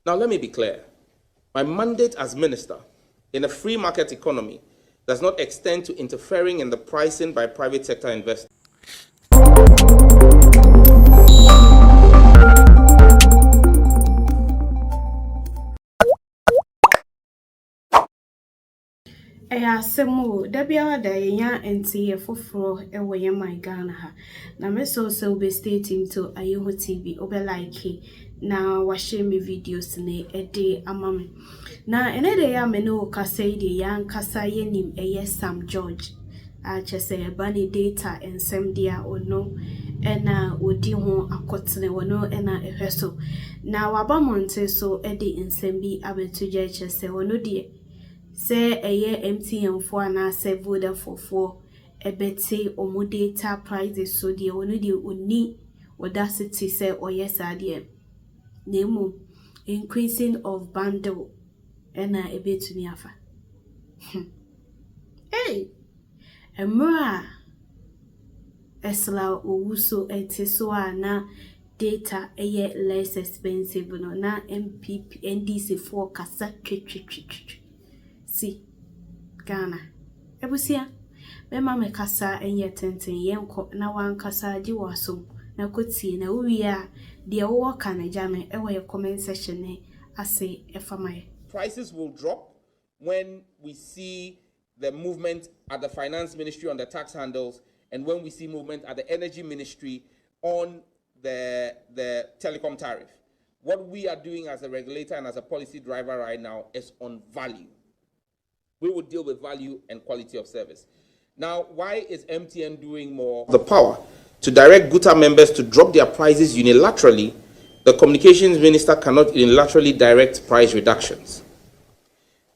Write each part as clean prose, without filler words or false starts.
Now, let me be clear. My mandate as minister in a free market economy does not extend to interfering in the pricing by private sector investors. Asemu dabia da yenya NTA foforo ewo ye my Ghana ha na me so be stay team to Ayeho TV obe like na wa share me videos ne ede amame na ene de ya me no kasa ide ya nkasa yenim eye Sam George a chese bani data ensem dia ono ena odi ho akotene wono ena ehweso na waba monte so ede ensem bi abetuja chese wono de say eye MTN for na se Vodafone for ebete omo data prices so de onu de oni audacity say oyes ade nemu increasing of bundle ena ebetumi afa hey emra esla owuso etiso na data eye less expensive no na MPP NDC for kasa twi si Ghana ebusia mema mekasa enye tenten yenko na wankasa di waso na kotie na uwia de wo kana jame ewo ye comment section ne ase efamaye. Prices will drop when we see the movement at the finance ministry on the tax handles and when we see movement at the energy ministry on the telecom tariff. What we are doing as a regulator and as a policy driver right now is on value. We will deal with value and quality of service. Now, why is MTN doing more? The power to direct GUTA members to drop their prices unilaterally. The communications minister cannot unilaterally direct price reductions.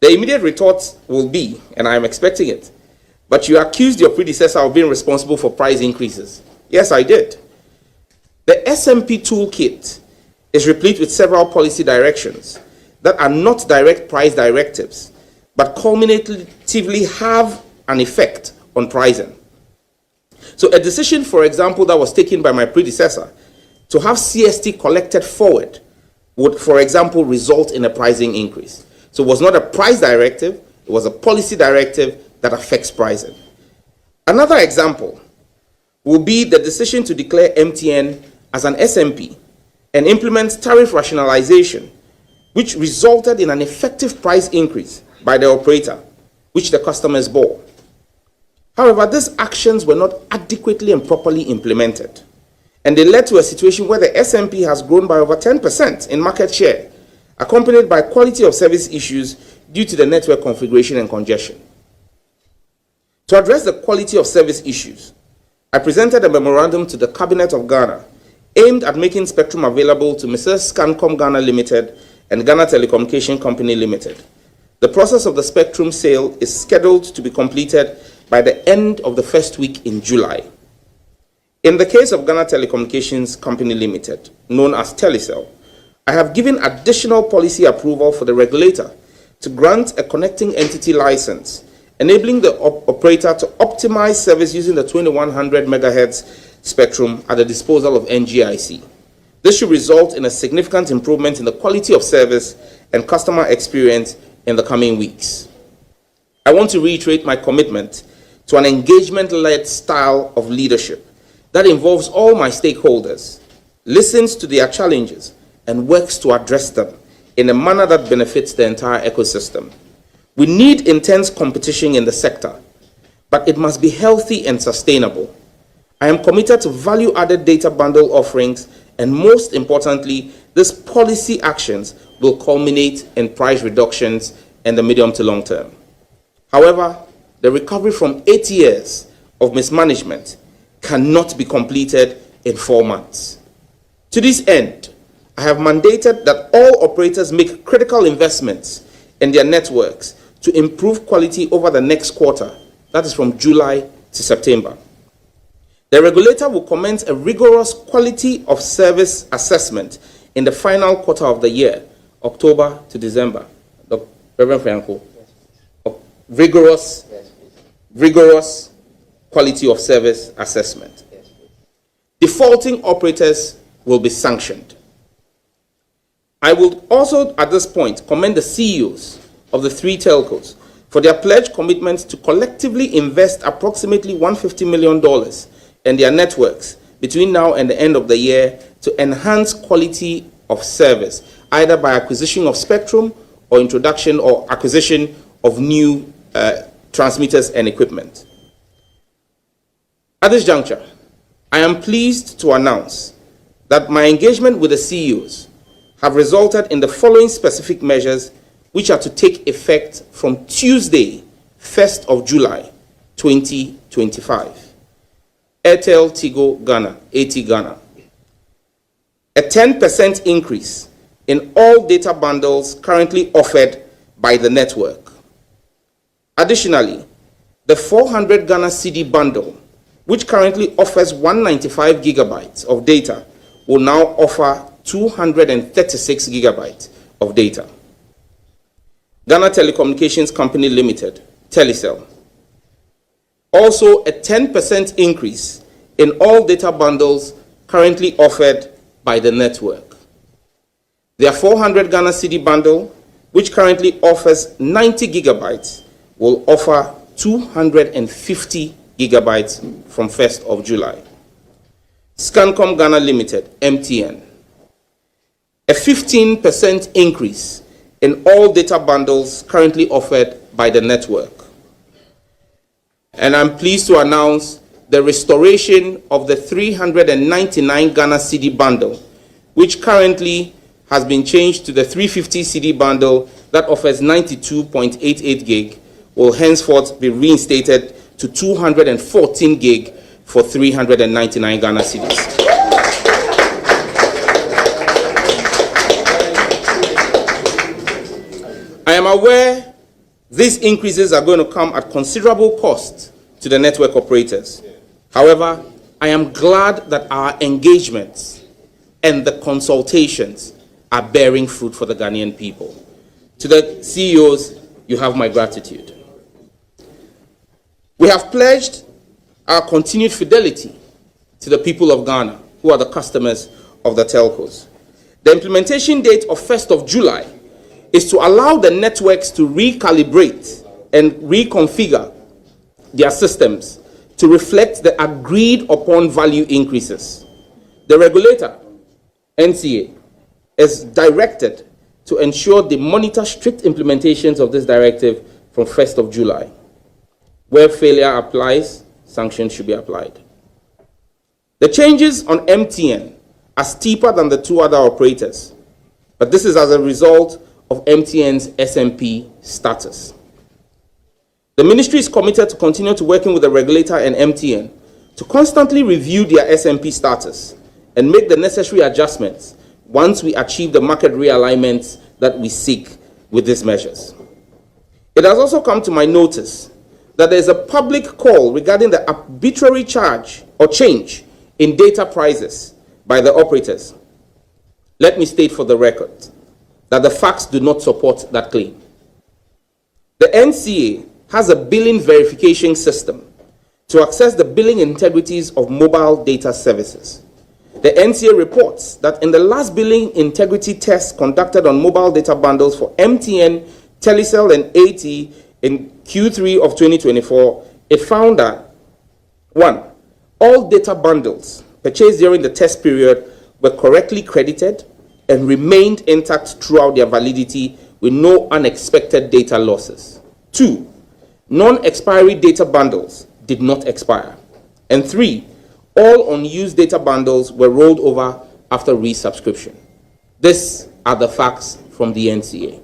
The immediate retort will be, and I am expecting it, but you accused your predecessor of being responsible for price increases. Yes, I did. The SMP toolkit is replete with several policy directions that are not direct price directives, but cumulatively have an effect on pricing. So a decision, for example, that was taken by my predecessor to have CST collected forward would, for example, result in a pricing increase. So it was not a price directive, it was a policy directive that affects pricing. Another example will be the decision to declare MTN as an SMP and implement tariff rationalization, which resulted in an effective price increase by the operator, which the customers bore. However, these actions were not adequately and properly implemented, and they led to a situation where the SMP has grown by over 10% in market share, accompanied by quality of service issues due to the network configuration and congestion. To address the quality of service issues, I presented a memorandum to the Cabinet of Ghana aimed at making spectrum available to Mrs. Scancom Ghana Limited and Ghana Telecommunication Company Limited. The process of the spectrum sale is scheduled to be completed by the end of the first week in July. In the case of Ghana Telecommunications Company Limited, known as Telecel, I have given additional policy approval for the regulator to grant a connecting entity license, enabling the operator to optimize service using the 2100 MHz spectrum at the disposal of NGIC. This should result in a significant improvement in the quality of service and customer experience in the coming weeks. I want to reiterate my commitment to an engagement-led style of leadership that involves all my stakeholders, listens to their challenges, and works to address them in a manner that benefits the entire ecosystem. We need intense competition in the sector, but it must be healthy and sustainable. I am committed to value-added data bundle offerings, and most importantly, these policy actions will culminate in price reductions in the medium to long term. However, the recovery from 8 years of mismanagement cannot be completed in 4 months. To this end, I have mandated that all operators make critical investments in their networks to improve quality over the next quarter, that is from July to September. The regulator will commence a rigorous quality of service assessment in the final quarter of the year, October to December. Reverend Franco, rigorous quality of service assessment. Defaulting operators will be sanctioned. I will also, at this point, commend the CEOs of the 3 telcos for their pledged commitment to collectively invest approximately $150 million in their networks between now and the end of the year to enhance quality of service, either by acquisition of spectrum or introduction or acquisition of new transmitters and equipment. At this juncture, I am pleased to announce that my engagement with the CEOs have resulted in the following specific measures, which are to take effect from Tuesday, 1st of July, 2025. Airtel Tigo Ghana, AT Ghana. A 10% increase in all data bundles currently offered by the network. Additionally, the 400 Ghana cedi bundle, which currently offers 195 gigabytes of data, will now offer 236 gigabytes of data. Ghana Telecommunications Company Limited, Telecel. Also, a 10% increase in all data bundles currently offered by the network. Their 400 Ghana cedi bundle, which currently offers 90 gigabytes, will offer 250 gigabytes from 1st of July. Scancom Ghana Limited, MTN. A 15% increase in all data bundles currently offered by the network. And I'm pleased to announce the restoration of the 399 Ghana cedi bundle, which currently has been changed to the 350 cedi bundle that offers 92.88 gig, will henceforth be reinstated to 214 gig for 399 Ghana cedis. I am aware these increases are going to come at considerable cost to the network operators. However, I am glad that our engagements and the consultations are bearing fruit for the Ghanaian people. To the CEOs, you have my gratitude. We have pledged our continued fidelity to the people of Ghana, who are the customers of the telcos. The implementation date of 1st of July is to allow the networks to recalibrate and reconfigure their systems to reflect the agreed upon value increases. The regulator, NCA, is directed to ensure they monitor strict implementations of this directive from 1st of July. Where failure applies, sanctions should be applied. The changes on MTN are steeper than the 2 other operators, but this is as a result of MTN's SMP status. The ministry is committed to continue to working with the regulator and MTN to constantly review their SMP status and make the necessary adjustments once we achieve the market realignments that we seek with these measures. It has also come to my notice that there is a public call regarding the arbitrary charge or change in data prices by the operators. Let me state for the record that the facts do not support that claim. The NCA has a billing verification system to access the billing integrities of mobile data services. The NCA reports that in the last billing integrity test conducted on mobile data bundles for MTN, Telecel, and AT in Q3 of 2024, it found that 1. All data bundles purchased during the test period were correctly credited and remained intact throughout their validity with no unexpected data losses. 2. Non-expiry data bundles did not expire. And 3. All unused data bundles were rolled over after resubscription. These are the facts from the NCA.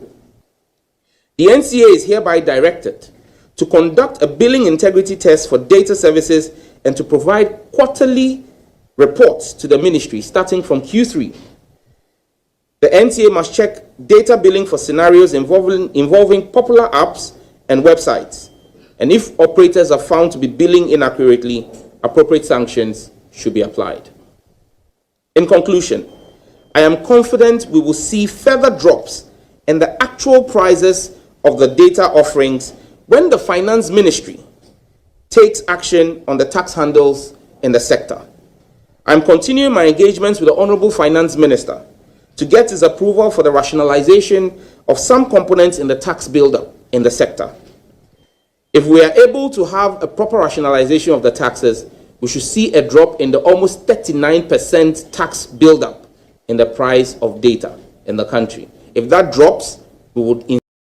The NCA is hereby directed to conduct a billing integrity test for data services and to provide quarterly reports to the ministry starting from Q3. The NCA must check data billing for scenarios involving popular apps and websites. And if operators are found to be billing inaccurately, appropriate sanctions should be applied. In conclusion, I am confident we will see further drops in the actual prices of the data offerings when the Finance Ministry takes action on the tax handles in the sector. I am continuing my engagements with the Honorable Finance Minister to get his approval for the rationalization of some components in the tax buildup in the sector. If we are able to have a proper rationalization of the taxes, we should see a drop in the almost 39% tax buildup in the price of data in the country. If that drops, we would